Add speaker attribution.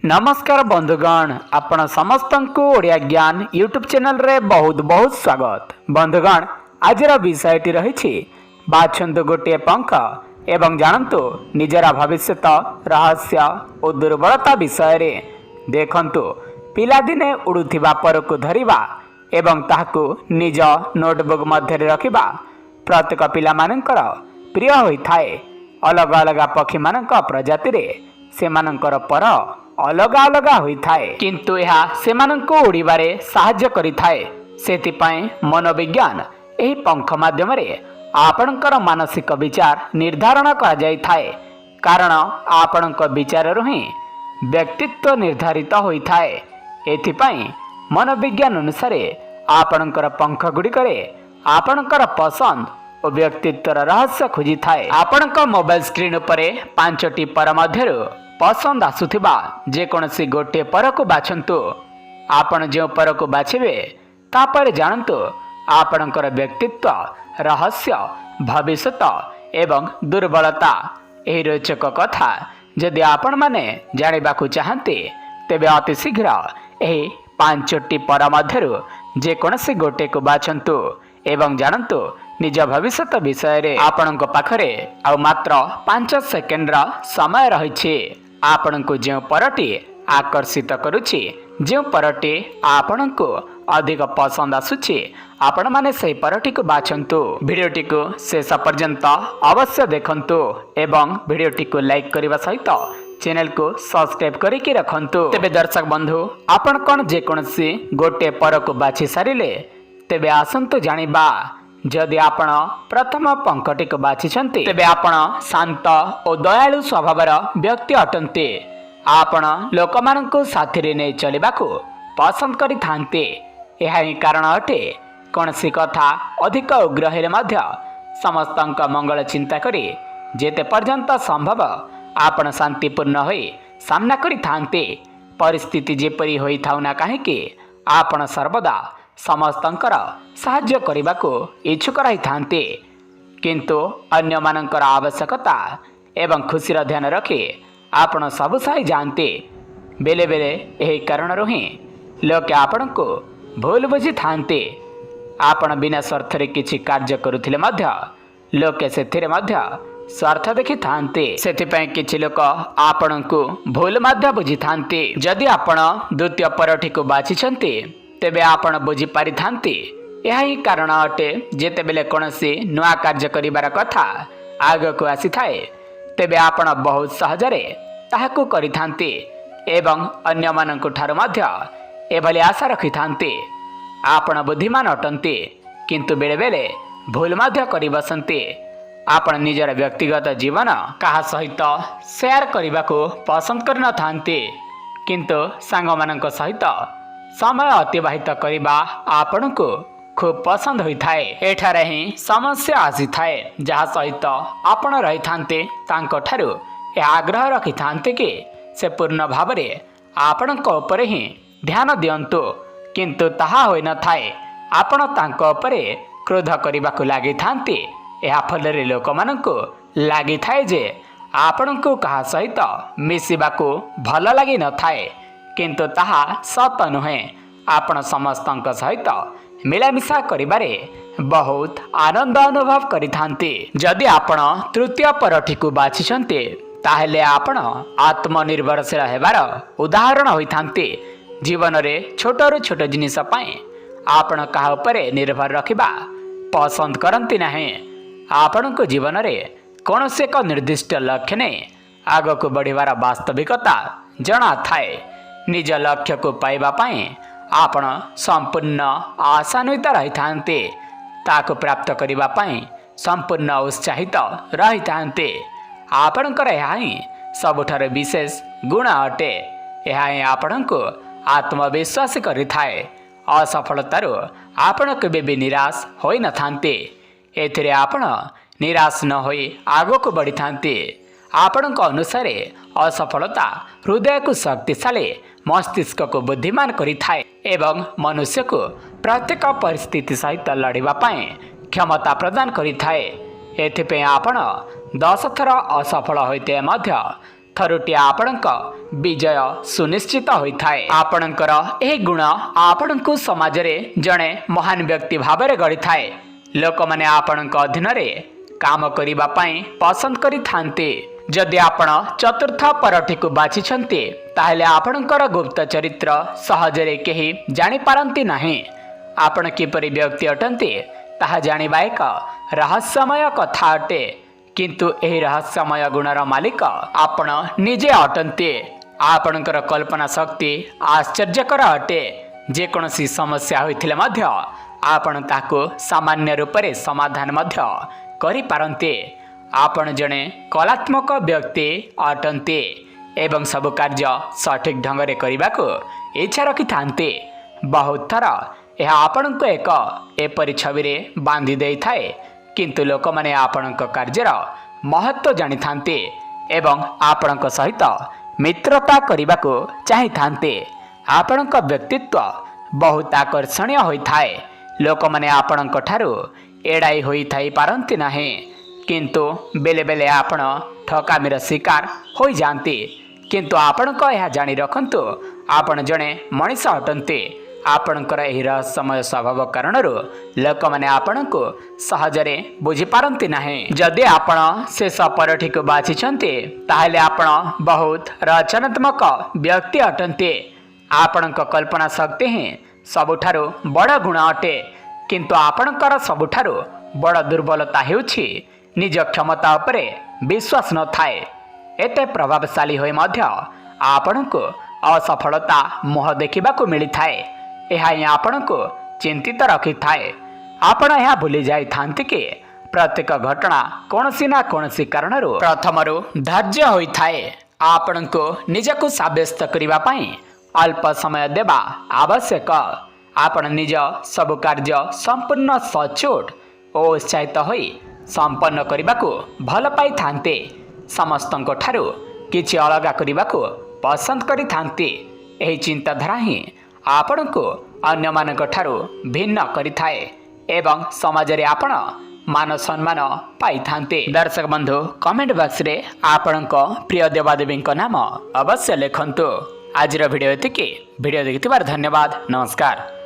Speaker 1: नमस्कार बंधुगण, आपण समस्त को ओडिया ज्ञान यूट्यूब चैनल रे बहुत बहुत स्वागत। बंधुगण, आज विषयटी रही बाछंतु गोटे पंख एवं जानतु निजरा भविष्य रहस्य और दुर्बलता विषय रे। देखंतु पिलादिने उड़ुथिबा परकु धरिबा एवं ताहाकु निज नोटबुक मध्य रखिबा प्रत्येक पिला मानकर प्रिय होइथाए। अलग अलग पक्षी मानक प्रजाति रे सेमानकर पर अलग अलग होइथाए, किंतु यह सेमानंको उड़ीबारे साहाय्य करिथाए। सेतिपाई मनोविज्ञान एही पंख माध्यम रे आपणकर मानसिक विचार निर्धारण करा जाइथाए, कारण आपणक विचार ही व्यक्तित्व निर्धारित होइथाए। एथिपाई मनोविज्ञान अनुसार आपणकर पंख गुड़िकरे आपणकर पसंद और व्यक्तित्वर रहस्य खोजी थाए। आपणक मोबाइल स्क्रीन उपरे 5टी पर मध्यरु पसंद आसुथिबा जेकोसी गोटे पर को बाछंतु। आपण जो पर को बाछिबे तापर जानतु आपणकर व्यक्तित्व, रहस्य, भविष्यत एवं दुर्बलता। एही रोचक कथा जदि आपण माने जानिबाकु चाहन्ते तेबे अति शीघ्र एही 5टी पर मध्यरु जेकोसी गोटे को बाछंतु एवं जानतु निज भविष्यत विषय रे। आपणक पाखरे आ मात्र 5 सेकेंड समय रही। आपणको जो परटी आकर्षित करुछि, जो परटी आपणको अधिक पसंद आसुछि, आपण माने सही परटी को बाछंतु। वीडियोटी को शेष पर्यंत अवश्य देखंतु एवं वीडियोटी को लाइक करने सहित चैनल को सब्सक्राइब करके रखंतु। तेबे दर्शक बंधु, आपण कोन जेकोसी गोटे पर को बाछि सारिले तेबे आसंतु जानिबा। जदि आपण प्रथम पंखटी को बाछिछन्ते तेबे आपण शांत और दयालु स्वभावर व्यक्ति अटन्ते। आपण लोकमानंको साथी रे नै चलिबाकू पसंद करि थान्ते। एहा ही कारण अटे कोनसी कथा अधिक उग्र हेले मध्य समस्तंक मंगल चिंता करी जेते पर्यंत संभव आपण शांतिपूर्ण होई सामना करि थान्ते। परिस्थिति जेपरि होई थाउना काहेकि आपण सर्वदा समस्तंकर साहाय्य करने इच्छुक रही थान्ते, किंतु अन्य मानकर आवश्यकता एवं खुशीर ध्यान रखी आपण सबु सही जानते। बेले बेले यही कारण ही लोके आपण को भूल बुझी थान्ते। आपण बिना स्वार्थ रे किछि कार्य करुथिले मध्य लोके सेथिरे मध्य स्वार्थ देखि थान्ते। सेथिपय किछि लोक आपण को भूल मध्य बुझी थान्ते। जदि आपण द्वितीय परठी को बाछिछन्ते तेबे आपण बुझी पारि थान्ते। यह ही कारण अटे जेतेबेले कोनसी नुआ कार्य करिबार कथा आगको आसी थाए तेबे आपण बहुत सहजरे ताहाकु करि थान्ते एवं अन्य माननकु ठारु मध्य एभली आशा रखि थान्ते। आपण बुद्धिमान अटन्ते, किंतु बेले बेले भूल मध्य करि बसन्ते। आपण निजर व्यक्तिगत जीवन काहा सहित शेयर करिबाकु पसंद करन थान्ते, किंतु सांग माननक सहित समय अतिबाहित करने आपण को खूब पसंद होइथाए। एठारे ही समस्या आसी थाए जहा सहित आपण रही थान्ते तांको ठारु ए आग्रह रखि थान्ते कि से पूर्ण भाव में आपण को ऊपर ही ध्यान दियंतु, किंतु ताहा होई न थाए। आपण तांको ऊपर क्रोध करने को लगी थान्ते। एहा फलरे लोक माननको लगी थाए जे आपण को कहा सहित मिसिबाकू भल लगी न थाए, किंतु ताहा सत नुहे। आपण समस्तंक सहित मिलामिशा करिबारे बहुत आनंद अनुभव करिथान्ते। जदि आपण तृतीय परठी को बाछिछन्ते ताहेले आपण आत्मनिर्भरशील हेबार उदाहरण होइथान्ते। जीवन रे छोटरु छोट जिनिस पई आपण काहा उपरे निर्भर रखिबा पसंद करन्ति नाही। आपण को जीवन रे कोनोसे एक निर्दिष्ट लक्ष्य नै आगको बढ़िबार वास्तविकता जणा थाए। निज लक्ष्य को पाइबा पाई आपण संपूर्ण आशान्वित रही थान्ते। ताको प्राप्त करिबा पाई संपूर्ण उत्साहित रही थान्ते। आपणकर यह ही सबुठार विशेष गुण अटे। यह ही आपण को आत्मविश्वास करि थाए। असफलतारो आपण केबे भी निराश होई न थान्ते। एथिरे आपण निराश न होई आगो को बढ़ी थान्ते। आपण अनुसार असफलता हृदय को शक्तिशाली, मस्तिष्क को बुद्धिमान करि थाए एवं मनुष्य को प्रत्येक परिस्थिति सहित लड़िबा पाए क्षमता प्रदान करि थाए। एथिपे आपण 10 थर असफल होइते मध्य थरुटिया आपणक विजय सुनिश्चित होइथाए। आपणकर एही गुण आपणकु समाज रे जणे महान व्यक्ति भाबरे गढ़ी थाए। लोक माने आपणक अधीन रे काम करिबा पई पसंद करि थांते। जदि आपण चतुर्थ परठी को बाछिछन्ते ताहेले आपणकर गुप्त चरित्र सहजरे केही जानि पारंती नाही। आपण किपरि व्यक्ति अटन्ते ताहा जानिबा एक रहस्यमय कथा अटे, किंतु एही रहस्यमय गुणर मालिक आपण निजे अटन्ते। आपणकर कल्पना शक्ति आश्चर्यकर अटे। जेकोसी समस्या होइथिले मध्य आपण ताको सामान्य रूप से समाधान मध्य करि पारन्ते। आपण जणे कलात्मक व्यक्ति अटन्ते एवं सब कार्य सठिक ढंग रे करिबाको इच्छा रखि थान्ते। बहुत थर यह आपणको एक एपरि छवि रे बांधि देई थाए, किंतु लोक माने आपणक कार्यर महत्व जानि थान्ते एवं आपणक सहित मित्रता करिबाको चाहि थान्ते। आपणक व्यक्तित्व बहुत आकर्षणीय होइथाए। लोक माने आपणक ठारू एड़ाई होई थाई पारंती नाही, किंतु बेले बेले आपण ठकामीर शिकार होई जानते। किंतु आपणक यह जानि रखंतु आपण जणे मनीष अटन्ते। आपणकर एही रहस्यमय स्वभाव कारणरू लोक माने आपणको सहजरे बुझी पारंती नाही। जदि आपण शेष परठी को बाछिछन्ते ताहेले आपण बहुत रचनात्मक व्यक्ति अटन्ते। आपणक कल्पना शक्ति ही सबुठारू बड़ गुण अटे, किंतु आपणकर सबुठारू बड़ दुर्बलता हेउछि निज क्षमता उपरे विश्वास न थाए। एते प्रभावशाली होई मध्य आपणको असफलता मुह देखिबाकू मिली थाए। यह ही आपणको चिंतित रखि थाए। आपण यह भूली जाई थांती कि प्रत्येक घटना कोनसी ना कोनसी कारणरू प्रथमरू धैर्य होई थाए। आपणको निजको साब्यस्त करिबा पई अल्प समय देबा आवश्यक। आपण निज सब कार्य संपूर्ण सचोट और उत्साहित होई संपन्न करिबाकू भल पाई थांते। समस्तंको ठारू किछि अलगा करिबाकू पसंद करि थांते। एही चिंताधारा ही आपणको अन्य मानक ठारू भिन्न करिथाए एवं समाज रे आपण मान सम्मान पाई थांते। दर्शक बंधु, कमेंट बॉक्स रे आपणको प्रिय देवादेवी नाम अवश्य लिखंतु। आज वीडियो एतिके। वीडियो देखिथिबार धन्यवाद। नमस्कार।